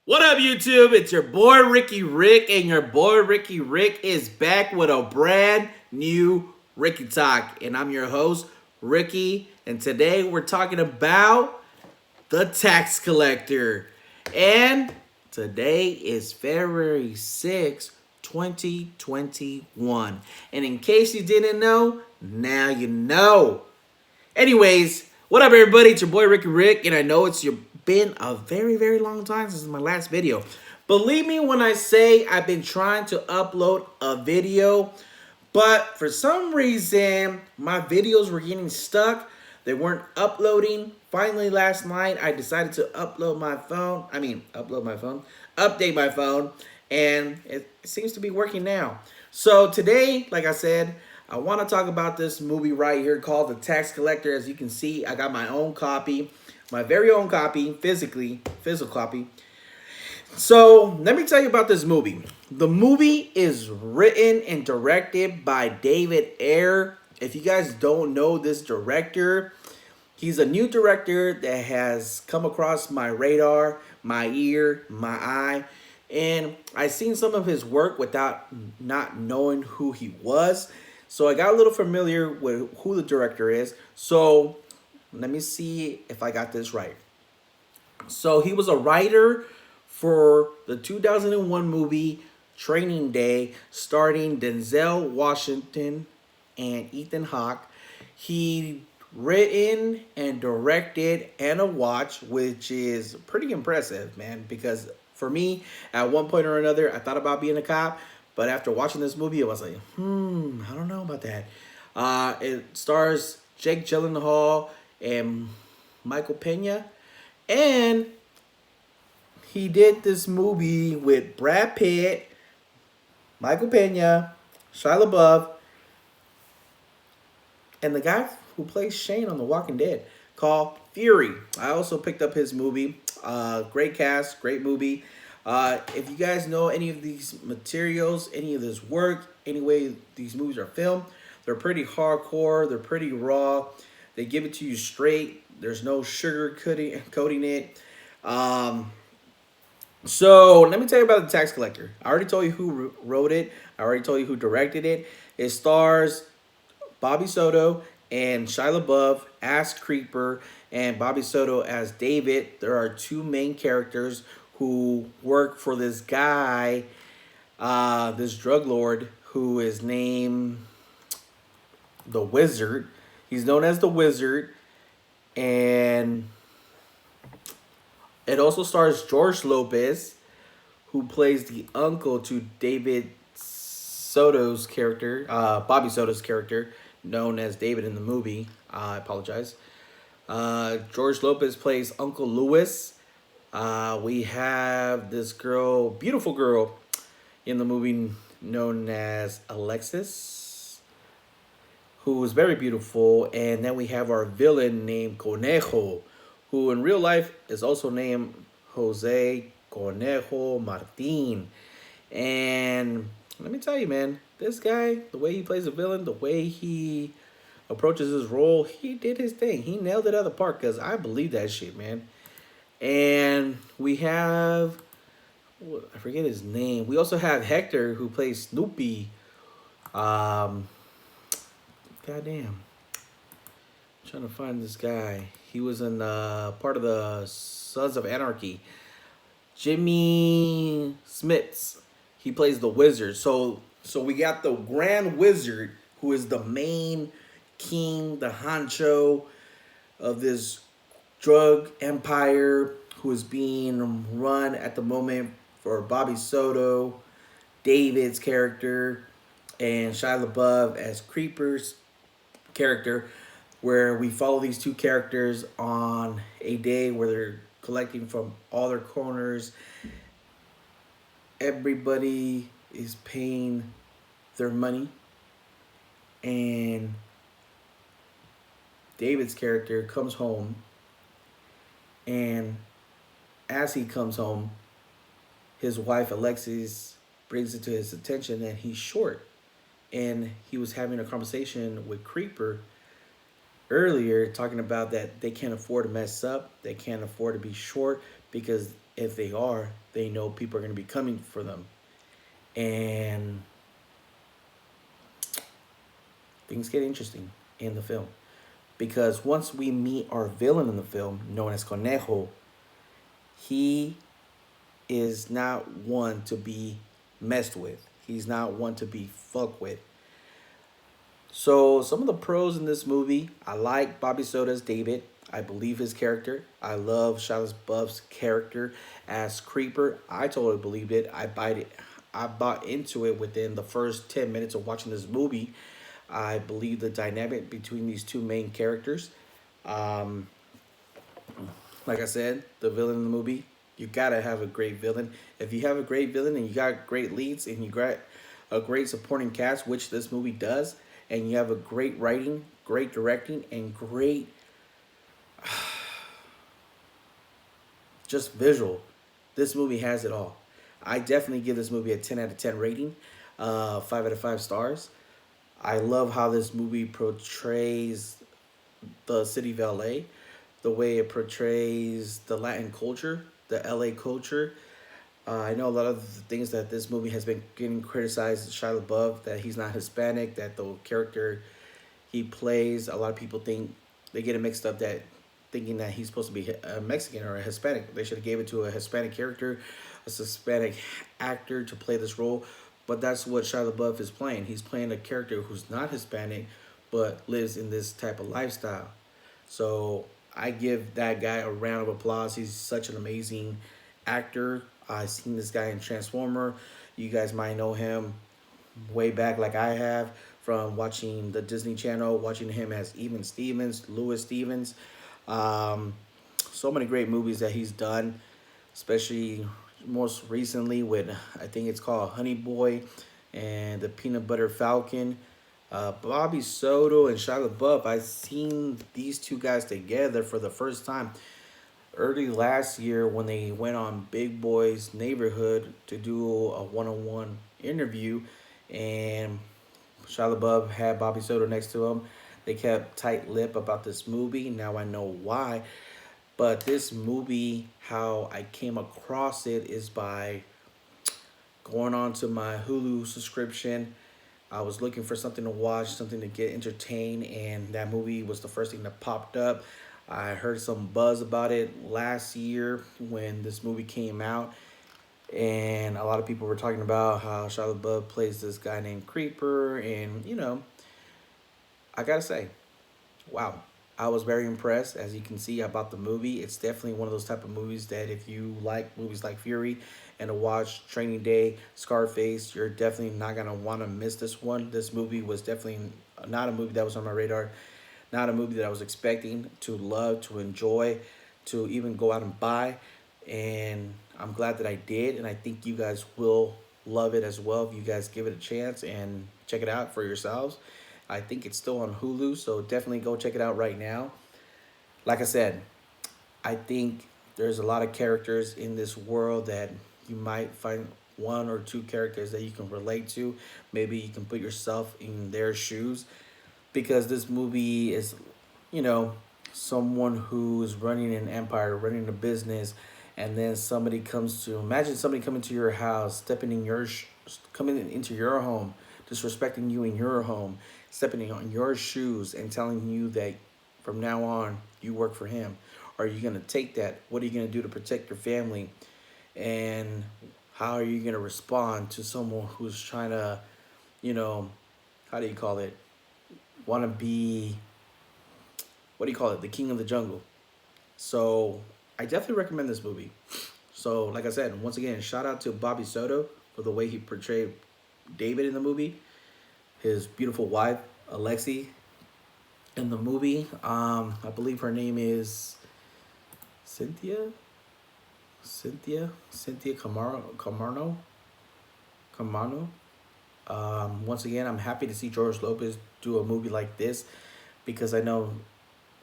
What up, YouTube? It's your boy Ricky Rick, and your boy Ricky Rick is back with a brand new Ricky Talk. And I'm your host, Ricky, and today we're talking about the tax collector. And today is February 6th, 2021. And in case you didn't know, now you know. Anyways, what up, everybody? It's your boy Ricky Rick, and I know been a very, very long time since my last video. Believe me when I say I've been trying to upload a video, but for some reason, my videos were getting stuck. They weren't uploading. Finally, last night, I decided to update my phone, and it seems to be working now. So today, like I said, I want to talk about this movie right here called The Tax Collector. As you can see, I got my own copy, my very own copy, physical copy. So let me tell you about this movie. The movie is written and directed by David Ayer. If you guys don't know this director, he's a new director that has come across my radar, my ear, my eye, and I seen some of his work without not knowing who he was. So I got a little familiar with who the director is. So let me see if I got this right. So he was a writer for the 2001 movie Training Day, starring Denzel Washington and Ethan Hawke. He written and directed Anna Watch, which is pretty impressive, man, because for me, at one point or another, I thought about being a cop, but after watching this movie, I was like, I don't know about that. It stars Jake Gyllenhaal and Michael Pena, and he did this movie with Brad Pitt, Michael Pena, Shia LaBeouf, and the guy who plays Shane on The Walking Dead, called Fury. I also picked up his movie. Great cast, great movie. If you guys know any of these materials, any of this work, any way these movies are filmed, they're pretty hardcore. They're pretty raw. They give it to you straight. There's no sugar coating it. So let me tell you about The Tax Collector. I already told you who wrote it. I already told you who directed it. It stars Bobby Soto and Shia LaBeouf as Creeper and Bobby Soto as David. There are two main characters who work for this guy, this drug lord who is named the Wizard. He's known as the Wizard, and it also stars George Lopez, who plays the uncle to David Soto's character, Bobby Soto's character, known as David in the movie. I apologize. George Lopez plays Uncle Lewis. We have this girl, beautiful girl, in the movie known as Alexis, who is very beautiful. And then we have our villain named Conejo, who in real life is also named Jose Conejo Martin. And let me tell you, man, this guy, the way he plays a villain, the way he approaches his role, he did his thing. He nailed it out of the park, because I believe that shit, man. And we have, I forget his name. We also have Hector, who plays Snoopy. Goddamn. I'm trying to find this guy. He was in part of the Sons of Anarchy. Jimmy Smits. He plays the wizard. So we got the Grand Wizard, who is the main king, the honcho of this drug empire, who is being run at the moment for Bobby Soto, David's character, and Shia LaBeouf as Creeper's character, where we follow these two characters on a day where they're collecting from all their corners. Everybody is paying their money, and David's character comes home, and as he comes home, his wife Alexis brings it to his attention that he's short. And he was having a conversation with Creeper earlier, talking about that they can't afford to mess up, they can't afford to be short, because if they are, they know people are going to be coming for them. And things get interesting in the film because once we meet our villain in the film, known as Conejo, he is not one to be messed with. He's not one to be fucked with. So some of the pros in this movie, I like Bobby Soto's David. I believe his character. I love Shia LaBeouf's character as Creeper. I totally believed it. I bought into it within the first 10 minutes of watching this movie. I believe the dynamic between these two main characters. Um, like I said, the villain in the movie, you gotta have a great villain. If you have a great villain and you got great leads and you got a great supporting cast, which this movie does, and you have a great writing, great directing, and great just visual, this movie has it all. I definitely give this movie a 10 out of 10 rating, 5 out of 5 stars. I love how this movie portrays the city of LA, the way it portrays the Latin culture, the LA culture. I know a lot of the things that this movie has been getting criticized, Shia LaBeouf, that he's not Hispanic, that the character he plays, a lot of people think they get it mixed up that thinking that he's supposed to be a Mexican or a Hispanic. They should have gave it to a Hispanic character, a Hispanic actor to play this role. But that's what Shia LaBeouf is playing. He's playing a character who's not Hispanic, but lives in this type of lifestyle. So I give that guy a round of applause. He's such an amazing actor. I've seen this guy in Transformer. You guys might know him way back, like I have, from watching the Disney Channel, watching him as Even Stevens, Lewis Stevens. Um, so many great movies that he's done, especially most recently with, I think it's called Honey Boy and the Peanut Butter Falcon. Bobby Soto and Shia LaBeouf, I've seen these two guys together for the first time early last year when they went on Big Boy's Neighborhood to do a one-on-one interview, and Shia LaBeouf had Bobby Soto next to him. They kept tight lip about this movie. Now I know why. But this movie, how I came across it is by going on to my Hulu subscription. I was looking for something to watch, something to get entertained, and that movie was the first thing that popped up. I heard some buzz about it last year when this movie came out, and a lot of people were talking about how Shia LaBeouf plays this guy named Creeper, and I gotta say, wow, I was very impressed. As you can see about the movie, it's definitely one of those type of movies that if you like movies like Fury and to watch Training Day, Scarface, you're definitely not gonna want to miss this one. This movie was definitely not a movie that was on my radar, not a movie that I was expecting to love, to enjoy, to even go out and buy. And I'm glad that I did, and I think you guys will love it as well if you guys give it a chance and check it out for yourselves. I think it's still on Hulu, so definitely go check it out right now. Like I said, I think there's a lot of characters in this world that you might find one or two characters that you can relate to. Maybe you can put yourself in their shoes because this movie is, you know, someone who is running an empire, running a business, and then somebody comes to imagine somebody coming to your house, stepping in your coming into your home, disrespecting you in your home, stepping on your shoes, and telling you that from now on you work for him. Are you gonna take that? What are you gonna do to protect your family? And how are you gonna respond to someone who's trying to, you know, how do you call it? Want to be, what do you call it? The king of the jungle. So I definitely recommend this movie. So like I said, once again, shout out to Bobby Soto for the way he portrayed David in the movie, his beautiful wife Alexi in the movie. I believe her name is Cynthia. Cynthia Camarno. Once again, I'm happy to see George Lopez do a movie like this because I know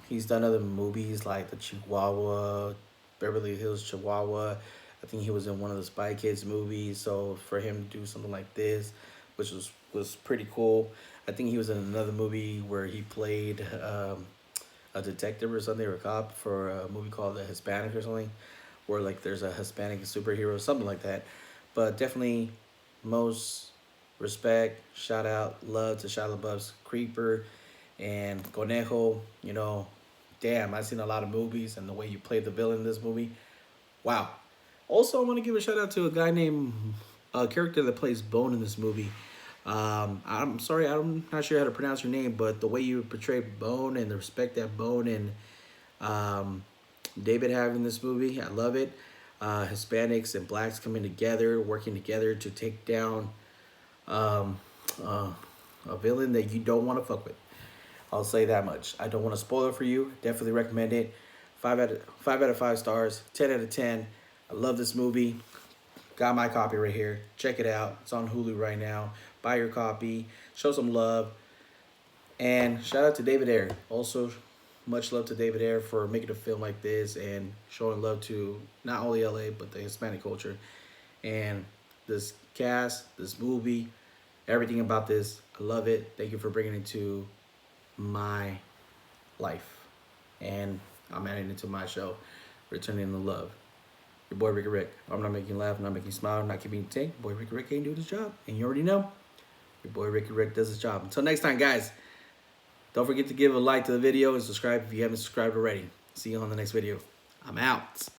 he's done other movies like the Chihuahua, Beverly Hills Chihuahua. I think he was in one of the Spy Kids movies. So for him to do something like this, which was pretty cool. I think he was in another movie where he played a detective or something, or a cop for a movie called The Hispanic or something. where like there's a Hispanic superhero, something like that. But definitely most respect, shout out, love to Shia LaBeouf's Creeper and Conejo. You know, damn, I've seen a lot of movies, and the way you played the villain in this movie, wow. Also, I want to give a shout out to a guy named a character that plays Bone in this movie. I'm sorry, I'm not sure how to pronounce your name, but the way you portray Bone and the respect that Bone and um, David have in this movie, I love it. Hispanics and blacks coming together, working together to take down um, uh, a villain that you don't want to fuck with. I'll say that much. I don't want to spoil it for you. Definitely recommend it. 5 out of 5 stars. 10 out of 10. I love this movie. Got my copy right here. Check it out. It's on Hulu right now. Buy your copy. Show some love. And shout out to David Ayer. Also, much love to David Ayer for making a film like this and showing love to not only LA but the Hispanic culture. And this cast, this movie, everything about this, I love it. Thank you for bringing it to my life. And I'm adding it to my show, Returning the Love. Your boy Ricky Rick. I'm not making you laugh, I'm not making you smile, I'm not keeping you tank. Boy Ricky Rick ain't doing his job. And you already know, your boy Ricky Rick does his job. Until next time, guys, don't forget to give a like to the video and subscribe if you haven't subscribed already. See you on the next video. I'm out.